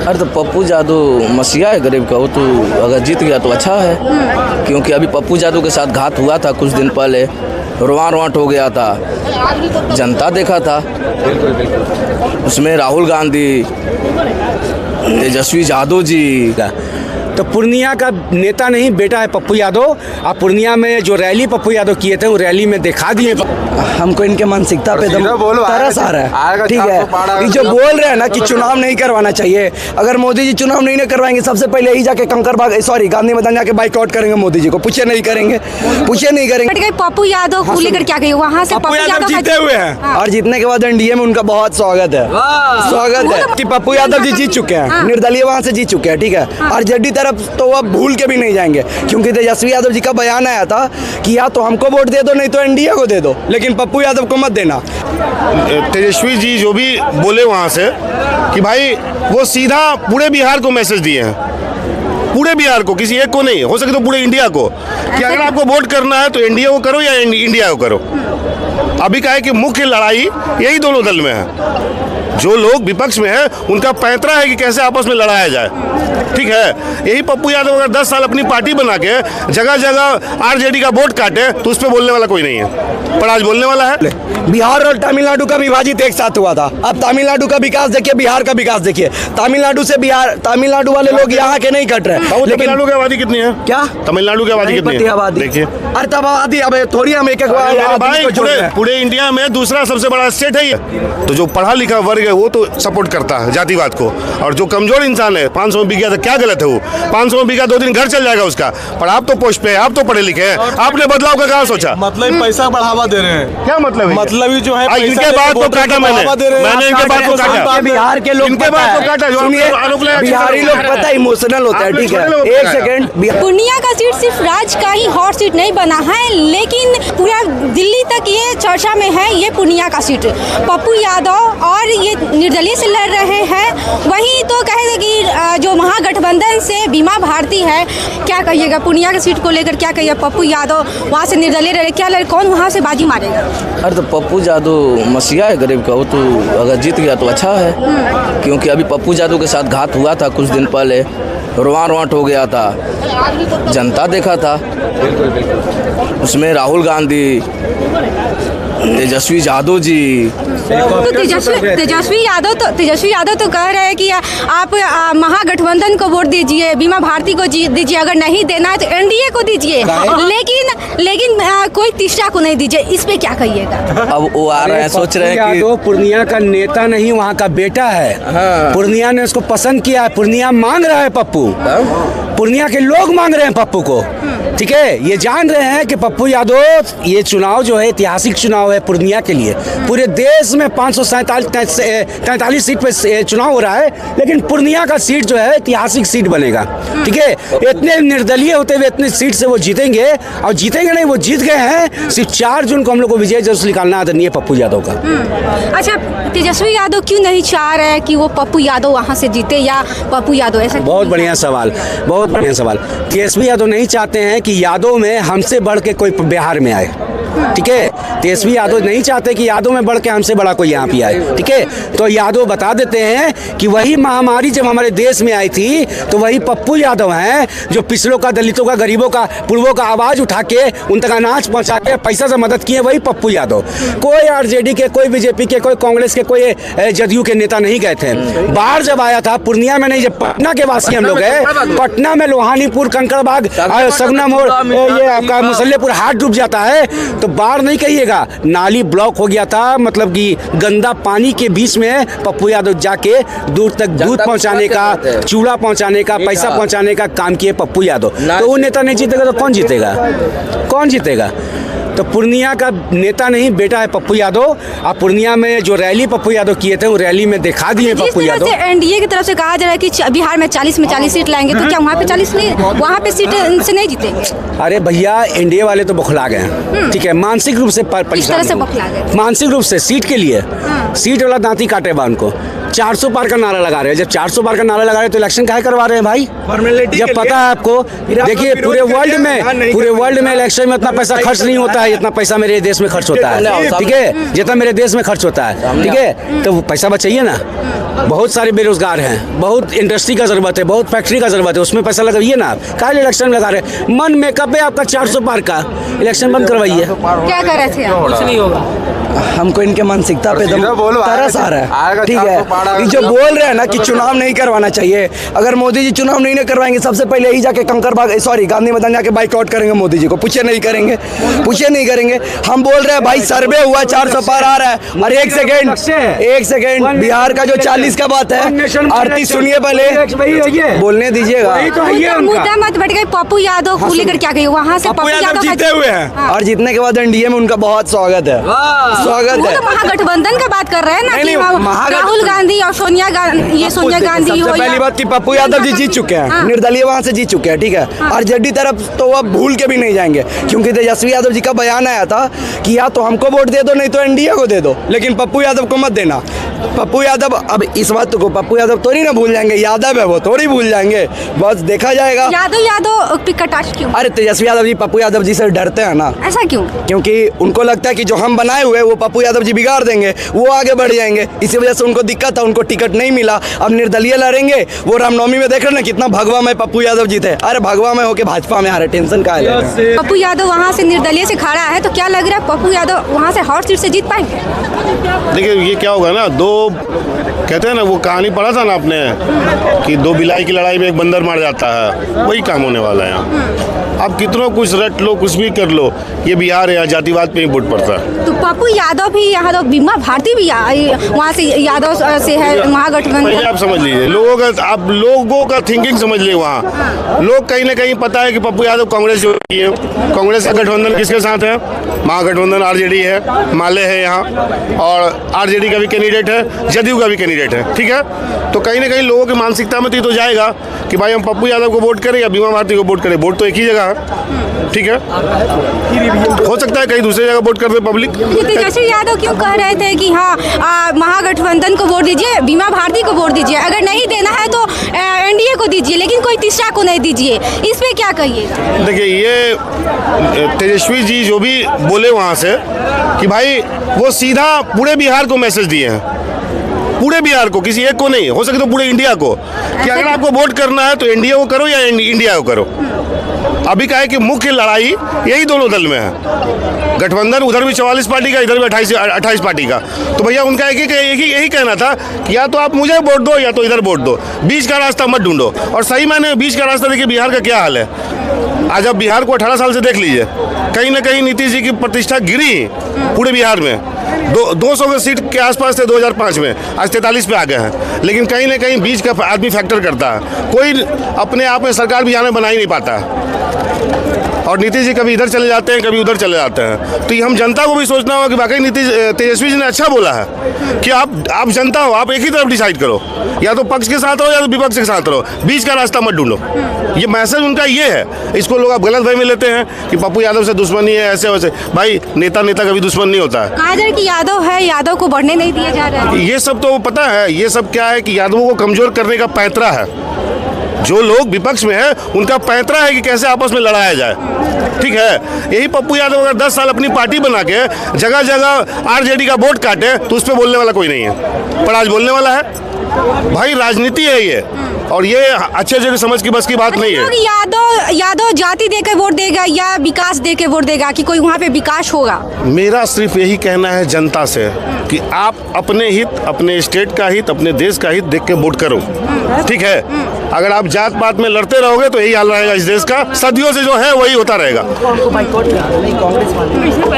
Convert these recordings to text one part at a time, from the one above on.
अरे तो पप्पू जादू मसीहा है गरीब का, वो तो अगर जीत गया तो अच्छा है, क्योंकि अभी पप्पू जादू के साथ घात हुआ था कुछ दिन पहले, रोआंट हो गया था, जनता देखा था। उसमें राहुल गांधी, तेजस्वी यादव जी। तो पूर्णिया का नेता नहीं बेटा है पप्पू यादव। आप पूर्णिया में जो रैली पप्पू यादव किए थे वो रैली में दिखा दिए। हमको इनके मानसिकता पे तरस आ रहा है, ठीक है। ये जो बोल रहे हैं ना कि चुनाव नहीं करवाना चाहिए, अगर मोदी जी चुनाव नहीं करवाएंगे सबसे पहले ही जाके गांधी मैदान जाके बाइकआउट करेंगे मोदी जी को, पूछे नहीं करेंगे। पप्पू यादव को लेकर क्या कहिए, वहाँ से पप्पू यादव जीते हुए हैं और जीतने के बाद एनडीए में उनका बहुत स्वागत है कि पप्पू यादव जी जीत चुके हैं, निर्दलीय वहाँ से जीत चुके हैं, ठीक है। और जेडी तरफ तो अब भूल के भी नहीं जाएंगे, क्योंकि तेजस्वी यादव जी का बयान आया था कि या तो हमको वोट दे दो नहीं तो एनडीए को दे दो, लेकिन पप्पू यादव को मत देना। तेजस्वी जी जो भी बोले वहाँ से कि भाई वो सीधा पूरे बिहार को मैसेज दिए हैं, पूरे बिहार को, किसी एक को नहीं, हो सके तो पूरे इंडिया को, कि अगर आपको वोट करना है तो एनडीए को करो या इंडिया को करो। अभी क्या है कि मुख्य लड़ाई यही दोनों दल में है। जो लोग विपक्ष में हैं उनका पैंतरा है कि कैसे आपस में लड़ाया जाए, ठीक है। यही पप्पू यादव अगर 10 साल अपनी पार्टी बना के जगह जगह आरजेडी का वोट काटे तो उस पर बोलने वाला कोई नहीं है, पर आज बोलने वाला है। बिहार और तमिलनाडु का विभाजित एक साथ हुआ था, अब तमिलनाडु का विकास देखिए, बिहार का विकास देखिए। तमिलनाडु से बिहार, तमिलनाडु वाले लोग यहाँ के नहीं कट रहे। तमिलनाडु की आबादी कितनी है? क्या तमिलनाडु की आबादी कितनी है? देखिए, अरे तब आबादी अब थोड़ी हम एक पूरे इंडिया में दूसरा सबसे बड़ा स्टेट है ये। तो जो पढ़ा लिखा वर्ग है वो तो सपोर्ट करता है जातिवाद को, और जो कमजोर इंसान है 500 में बिक गया तो क्या गलत है? वो 500 में बिका 2 दिन घर चल जाएगा उसका, पर आप तो पोस्ट पे, आप तो पढ़े लिखे हैं, आपने बदलाव का कहाँ सोचा? मतलब पैसा बढ़ावा दे रहे हैं, क्या मतलब? मतलब ही जो है इनके बात को काटा मैंने इनके बात को काटा, बिहार के लोग इनके बात को काटा। बिहारी लोग पता इमोशनल होता है, ठीक है। एक सेकंड, पूर्णिया का सीट सिर्फ राज्य का ही हॉट सीट नहीं बना है, लेकिन पूरा दिल्ली तक ये चर्चा में है। ये पूर्णिया का सीट पप्पू यादव और ये निर्दलीय से लड़ रहे हैं। वहीं तो कहेंगे कि जो महागठबंधन से बीमा भारती है, क्या कहिएगा पूर्णिया की सीट को लेकर, क्या कहिएगा? पप्पू यादव वहाँ से निर्दलीय रहे, क्या लड़े, कौन वहाँ से बाजी मारेगा? अरे तो पप्पू जादू मसीहा है गरीब का, वो तो अगर जीत गया तो अच्छा है, क्योंकि अभी पप्पू जादू के साथ घात हुआ था कुछ दिन पहले, रोआंट हो गया था, जनता देखा था। उसमें राहुल गांधी, तेजस्वी यादव जी। तो तेजस्वी यादव तो कह रहे हैं कि आप महागठबंधन को वोट दीजिए, बीमा भारती को दीजिए, अगर नहीं देना है तो एनडीए को दीजिए, लेकिन कोई तीसरा को नहीं दीजिए। इस पे क्या कहिएगा? अब वो आ रहे हैं, सोच रहे हैं कि पूर्णिया का नेता नहीं वहाँ का बेटा है। पूर्णिया ने उसको पसंद किया है, पूर्णिया मांग रहा है पप्पू, पूर्णिया के लोग मांग रहे हैं पप्पू को, ठीक है। ये जान रहे हैं कि पप्पू यादव, ये चुनाव जो है ऐतिहासिक चुनाव है पूर्णिया के लिए। पूरे देश में 543 सीट पे चुनाव हो रहा है, लेकिन पूर्णिया का सीट जो है ऐतिहासिक सीट बनेगा, ठीक है। इतने निर्दलीय होते हुए इतने सीट से वो जीतेंगे, और जीतेंगे नहीं, वो जीत गए हैं। सिर्फ 4 जून को हम लोग को विजय जुलूस निकालना आदरणीय पप्पू यादव का। अच्छा, तेजस्वी यादव क्यों नहीं चाह रहे हैं कि वो पप्पू यादव वहाँ से जीते, या पप्पू यादव ऐसा? बहुत बढ़िया सवाल, बहुत बढ़िया सवाल। तेजस्वी यादव नहीं चाहते हैं कि यादव में हमसे बढ़ के कोई बिहार में आए, ठीक है। तेजस्वी यादव नहीं चाहते कि यादव में बढ़ के हमसे बड़ा कोई यहाँ पे आए, ठीक है। तो यादव बता देते हैं कि वही महामारी जब हमारे देश में आई थी तो वही पप्पू यादव हैं जो पिछड़ों का, दलितों का, गरीबों का, पूर्वों का आवाज उठा के उन तक अनाज पहुँचा के पैसा से मदद किए, वही पप्पू यादव। कोई आरजेडी के, कोई बीजेपी के, कोई कांग्रेस के, कोई जदयू के नेता नहीं गए थे। बाढ़ जब आया था पूर्णिया में, नहीं, जब पटना के वासी हम लोग है, पटना में लोहानीपुर, कंकड़बाग, सगना मोड़, ये आपका मुसल्लेपुर हाट डूब जाता है, तो बाढ़ नहीं कहिएगा, नाली ब्लॉक हो गया था। मतलब कि गंदा पानी के बीच में पप्पू यादव जाके दूर तक दूध पहुंचाने का, चूड़ा पहुंचाने का, पैसा पहुंचाने का काम किए पप्पू यादव। तो वो नेता नहीं जीतेगा तो कौन जीतेगा? कौन जीतेगा? तो पूर्णिया का नेता नहीं बेटा है पप्पू यादव। आप पूर्णिया में जो रैली पप्पू यादव किए थे वो रैली में दिखा दिए पप्पू यादव। एनडीए की तरफ से कहा जा रहा है कि बिहार में 40 में 40 सीट लाएंगे, तो क्या वहाँ पे 40 नहीं, वहाँ पे सीट से नहीं जीतेंगे? अरे भैया, एनडीए वाले तो बौखला गए हैं, ठीक है। मानसिक रूप से मानसिक रूप से सीट के लिए सीट वाला दांती काटे बा उनको। 400 पार का नारा लगा रहे हैं। जब 400 पार का नारा लगा रहे हैं तो इलेक्शन काहे करवा रहे हैं भाई? जब पता है आपको, देखिए पूरे वर्ल्ड में इलेक्शन में इतना पैसा खर्च नहीं होता है, इतना पैसा मेरे देश में खर्च होता है, ठीक है। जितना मेरे देश में खर्च होता है, ठीक है, तो पैसा बचाइए ना। बहुत सारे बेरोजगार हैं, बहुत इंडस्ट्री का ज़रूरत है, बहुत फैक्ट्री का ज़रूरत है, उसमें पैसा लगाइए ना आप। काहे इलेक्शन में लगा रहे हैं? मन मेकअप है आपका 400 पार का, इलेक्शन बंद करवाइए। क्या कर रहे थे आप? कुछ नहीं होगा। हमको इनके मानसिकता पे दम तरस आ रहा है, ठीक है। ये जो बोल रहे हैं ना कि चुनाव नहीं करवाना चाहिए, अगर मोदी जी चुनाव नहीं करवाएंगे सबसे पहले ही जाके गांधी मैदान जाके बाइकआउट करेंगे मोदी जी को। पूछे नहीं करेंगे। हम बोल रहे हैं भाई सर्वे हुआ 400 पार आ रहा है। और एक सेकेंड बिहार का जो 40 का बात है, आरती सुनिए पहले, बोलने दीजिएगा। मुद्दा मत बैठ गए। पप्पू यादव को लेकर क्या कहिए? वहाँ से पप्पू यादव जीते हुए हैं और जीतने के बाद एनडीए में उनका बहुत स्वागत है। वो तो महागठबंधन का बात कर रहे हैं ना कि राहुल गांधी और सोनिया गांधी हो। पहली बात कि पप्पू यादव जी जीत चुके हैं, निर्दलीय वहां से जीत चुके हैं, ठीक है। आरजेडी तरफ तो अब भूल के भी नहीं जाएंगे, क्योंकि तेजस्वी यादव जी का बयान आया था कि या तो हमको वोट दे दो नहीं तो एनडीए को दे दो, लेकिन पप्पू यादव को मत देना। पप्पू यादव अब इस बात को पप्पू यादव थोड़ी ना भूल जाएंगे, यादव है वो, थोड़ी भूल जाएंगे, बस देखा जाएगा। यादव कटाक्ष क्यों? अरे तेजस्वी यादव जी पप्पू यादव जी से डरते हैं ना। ऐसा क्यों? क्योंकि उनको लगता है कि जो हम बनाए हुए वो पप्पू यादव जी बिगाड़ देंगे, वो आगे बढ़ जाएंगे। इसी वजह से उनको दिक्कत था, उनको टिकट नहीं मिला। अब निर्दलीय लड़ेंगे। वो रामनवमी में देख रहे ना कितना भगवा में पप्पू यादव जी थे। अरे भगवा में होके भाजपा में आ रहे, टेंशन का है। पप्पू यादव वहाँ से निर्दलीय से खड़ा है, तो क्या लग रहा है पप्पू यादव वहाँ से हॉट सीट से जीत पाएंगे? देखिए ये क्या होगा ना, दो कहते हैं ना, वो कहानी पढ़ा था ना आपने कि दो बिलाई की लड़ाई में एक बंदर मार जाता है, वही काम होने वाला है यहाँ। आप कितना कुछ रट लो, कुछ भी कर लो, ये बिहार है, यहाँ जातिवाद पे ही वोट पड़ता है। तो पप्पू यादव भी यहाँ तो बीमा भारती भी वहाँ से यादव से है, महागठबंधन। आप समझ लीजिए लोगों का थिंकिंग समझ लीजिए। वहाँ लोग कहीं ना कहीं पता है कि पप्पू यादव कांग्रेस जो है, कांग्रेस का गठबंधन किसके साथ है? महागठबंधन आरजेडी है, माले है यहाँ, और आरजेडी का भी कैंडिडेट है, जदयू का भी कैंडिडेट है, ठीक है। तो कहीं ना कहीं लोगों की मानसिकता में तो जाएगा कि भाई हम पप्पू यादव को वोट करें या बीमा भारती को वोट करें। वोट तो एक ही जगह है, ठीक है। हो सकता है कहीं दूसरी जगह वोट कर दे पब्लिक। तेजस्वी यादव क्यों कह रहे थे कि हाँ महागठबंधन को वोट दीजिए, बीमा भारती को वोट दीजिए, अगर नहीं देना है तो एनडीए को दीजिए, लेकिन कोई तीसरा को नहीं दीजिए? इस पे क्या कहिएगा? देखिए ये तेजस्वी जी जो भी बोले वहाँ से कि भाई वो सीधा पूरे बिहार को मैसेज दिए हैं, पूरे बिहार को, किसी एक को नहीं, हो सके तो पूरे इंडिया को, कि अगर आपको वोट करना है तो एनडीए को करो या इंडिया को करो। अभी क्या है कि मुख्य लड़ाई यही दोनों दल में है। गठबंधन उधर भी 44 पार्टी का, इधर भी 28 पार्टी का। तो भैया उनका यही कहना था कि या तो आप मुझे वोट दो या तो इधर वोट दो, बीच का रास्ता मत ढूंढो। और सही मायने बीच का रास्ता देखिए बिहार का क्या हाल है। आज आप बिहार को 18 साल से देख लीजिए, कहीं ना कहीं नीतीश जी की प्रतिष्ठा गिरी पूरे बिहार में। 200 के सीट के आसपास थे 2005 में, आज 43 पे आ गए हैं। लेकिन कहीं ना कहीं बीच का आदमी फैक्टर करता है, कोई अपने आप में सरकार बिहार में बना ही नहीं पाता है। और नीतीश जी कभी इधर चले जाते हैं, कभी उधर चले जाते हैं। तो ये हम जनता को भी सोचना होगा कि वाकई तेजस्वी जी ने अच्छा बोला है कि आप जनता हो, आप एक ही तरफ डिसाइड करो, या तो पक्ष के साथ रहो या तो विपक्ष के साथ रहो, बीच का रास्ता मत ढूंढो। ये मैसेज उनका ये है। इसको लोग आप गलत भाई में लेते हैं कि पप्पू यादव से दुश्मनी है, ऐसे वैसे। भाई नेता कभी दुश्मन नहीं होता है। कहा जाए कि यादव है, यादव को बढ़ने नहीं दिया जा रहा है। ये सब तो पता है, ये सब क्या है कि यादवों को कमजोर करने का पैंतरा है। जो लोग विपक्ष में है उनका पैंतरा है कि कैसे आपस में लड़ाया जाए, ठीक है। यही पप्पू यादव अगर 10 साल अपनी पार्टी बना के जगह जगह आरजेडी का वोट काटे तो उस पर बोलने वाला कोई नहीं है, पर आज बोलने वाला है। भाई राजनीति है ये, और ये अच्छे समझ की बस की बात नहीं है। यादव जाति देकर वोट देगा या विकास देकर वोट देगा कि कोई वहाँ पे विकास होगा? मेरा सिर्फ यही कहना है जनता से कि आप अपने हित, अपने स्टेट का हित, अपने देश का हित देख के वोट करो, ठीक है। अगर आप जात पात में लड़ते रहोगे तो यही हाल रहेगा इस देश का, सदियों से जो है वही होता रहेगा।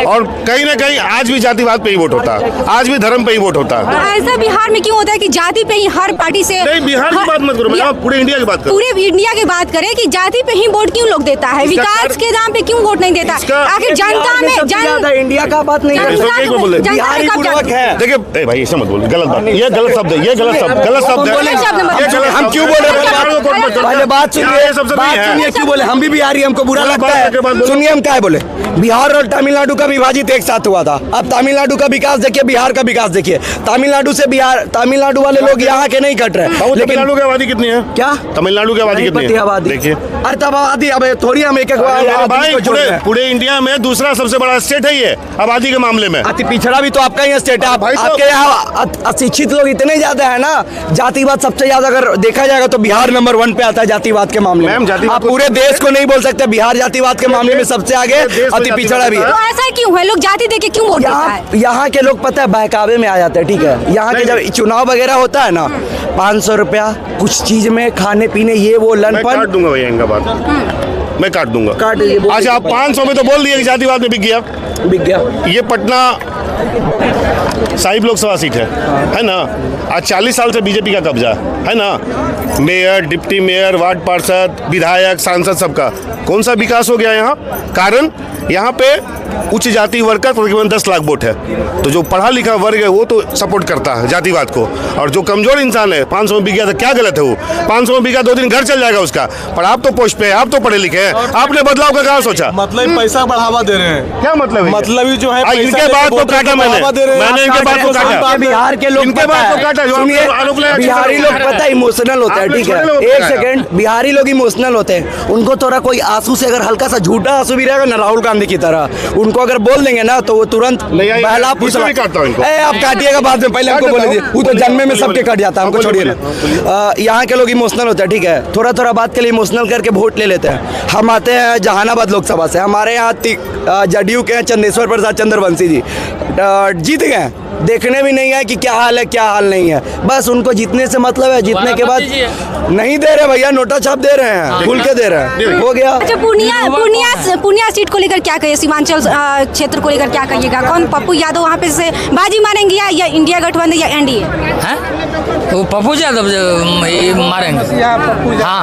और कहीं ना कहीं आज भी जातिवाद पे ही वोट होता है, आज भी धर्म पे ही वोट होता है। ऐसा बिहार में क्यों होता है कि जाति पे ही हर पार्टी से? नहीं, बिहार की बात मत करो, पूरे इंडिया की बात करो। पूरे इंडिया की बात करें कि जाति पे ही वोट क्यों लोग देता है, विकास के नाम पे क्यों वोट नहीं देता? आखिर जनता में इंडिया का बात नहीं है। देखिए भाई ऐसा मत बोलो, गलत बात, ये गलत शब्द है, ये गलत शब्द है। हम क्यों बोल रहे हैं? पहले बात सुनिए, ये सबसे बात नहीं है। सुनिए, क्यों बोले हम भी बिहारी, हमको बुरा बोलो, लगता बात करके बात है। बोलो। सुनिए हम क्या है बोले, बिहार और तमिलनाडु का विभाजित एक साथ हुआ था। अब तमिलनाडु का विकास देखिए, बिहार का विकास देखिए। तमिलनाडु से बिहार, तमिलनाडु वाले लोग यहाँ के नहीं कट रहे, लेकिन तमिलनाडु की आबादी कितनी है? क्या तमिलनाडु की आबादी नहीं कितनी पता है? आबादी। देखिए अरे तब आबादी, अब थोड़ी हम एक एक अरे भाई, आदमी को जोड़ रहे हैं। पूरे इंडिया में दूसरा सबसे बड़ा स्टेट है ये आबादी के मामले में। अति पिछड़ा भी तो आपका ही स्टेट है। भाई तो- आपके यहाँ अशिक्षित लोग इतने ज्यादा है ना, जातिवाद सबसे ज्यादा अगर देखा जाएगा तो बिहार नंबर 1 पे आता है जातिवाद के मामले मैम, में। जातिवाद आप को- पूरे देश को नहीं बोल सकते, बिहार जातिवाद के मामले में सबसे आगे, देश को अति पिछड़ा भी है। जातिवाद तो ऐसा क्यों है, लोग जाति देके क्यों वोट देता है? यहाँ के लोग पता है बहकावे में आ जाते हैं, ठीक है। यहाँ के जब चुनाव वगैरह होता है ना, 500 रुपया कुछ चीज में खाने पीने, ये वो मैं लनपन काट दूंगा भैया इनका बात, मैं काट दूंगा। काट दीजिए, बोल अच्छा, आप दीजिए। 500 में तो बोल दिए कि जातिवाद में बिक गया। बिक गया। ये पटना साहिब लोकसभा सीट है ना? आज 40 साल से बीजेपी का कब्जा है ना? मेयर, डिप्टी मेयर, वार्ड पार्षद, विधायक, सांसद, सबका कौन सा विकास हो गया यहाँ? कारण यहाँ पे उच्च जाति वर्ग का तकरीबन 10 लाख वोट है, तो जो पढ़ा लिखा वर्ग है वो तो सपोर्ट करता है जातिवाद को, और जो कमजोर इंसान है 500 में बिक गया तो क्या गलत है? वो 500 में बिका 2 दिन घर चल जाएगा उसका, पर आप तो पोस्ट पे है, आप तो पढ़े लिखे हैं, आपने बदलाव का कहाँ सोचा? मतलब पैसा बढ़ावा दे रहे हैं। क्या मतलब है? मतलब ही जो है आज पैसा इनके लेके बाद तो वोटर काटा को बढ़ावा दे रहे हैं। मैंने इनके बाद तो काटा। बिहार के लोग इनके पता बाद है, तो काटा, जो सुनिए, आपने आरोप लगाया, बिहारी लोग पता है इमोशनल होते हैं, आपने ठीक है। छोटे लोग एक लगाया। सेकंड, बिहारी लोग इमोशनल होते हैं। उनको थोड़ा कोई आंसू से अगर हल्का सा झूठा आंसू भी रहेगा ना, राहुल गांधी की तरह, उनको अगर बोल देंगे ना तो वो तुरंत नहीं, आई- बहला इसको फुसला। भी काटता हूं इनको। आप काटिएगा बाद में, पहले हमको काट बोल देता दीजिए। हूं। वो तो जन्मे में सबके कट जाता है, हमको बोलिए, छोड़िए ना। यहाँ के लोग इमोशनल होते हैं, ठीक है। थोड़ा थोड़ा बात के लिए इमोशनल करके वोट ले लेते हैं। हम आते हैं जहानाबाद लोकसभा से, हमारे यहाँ जदयू के हैं चंदेश्वर प्रसाद चंद्रवंशी जी, जीत गए। देखने भी नहीं है कि क्या हाल है क्या हाल नहीं है, बस उनको जीतने से मतलब है। जीतने के बाद नहीं दे रहे भैया, नोटा छाप दे रहे हैं, खुल के दे रहे हैं, हो गया। अच्छा, पूर्णिया सीट को लेकर क्या कहिए, सीमांचल क्षेत्र को लेकर क्या कहिएगा? कौन पप्पू यादव वहाँ पे से बाजी मारेंगे या इंडिया गठबंधन या एनडीए? हैं? वो पप्पू यादव मारेंगे। हाँ।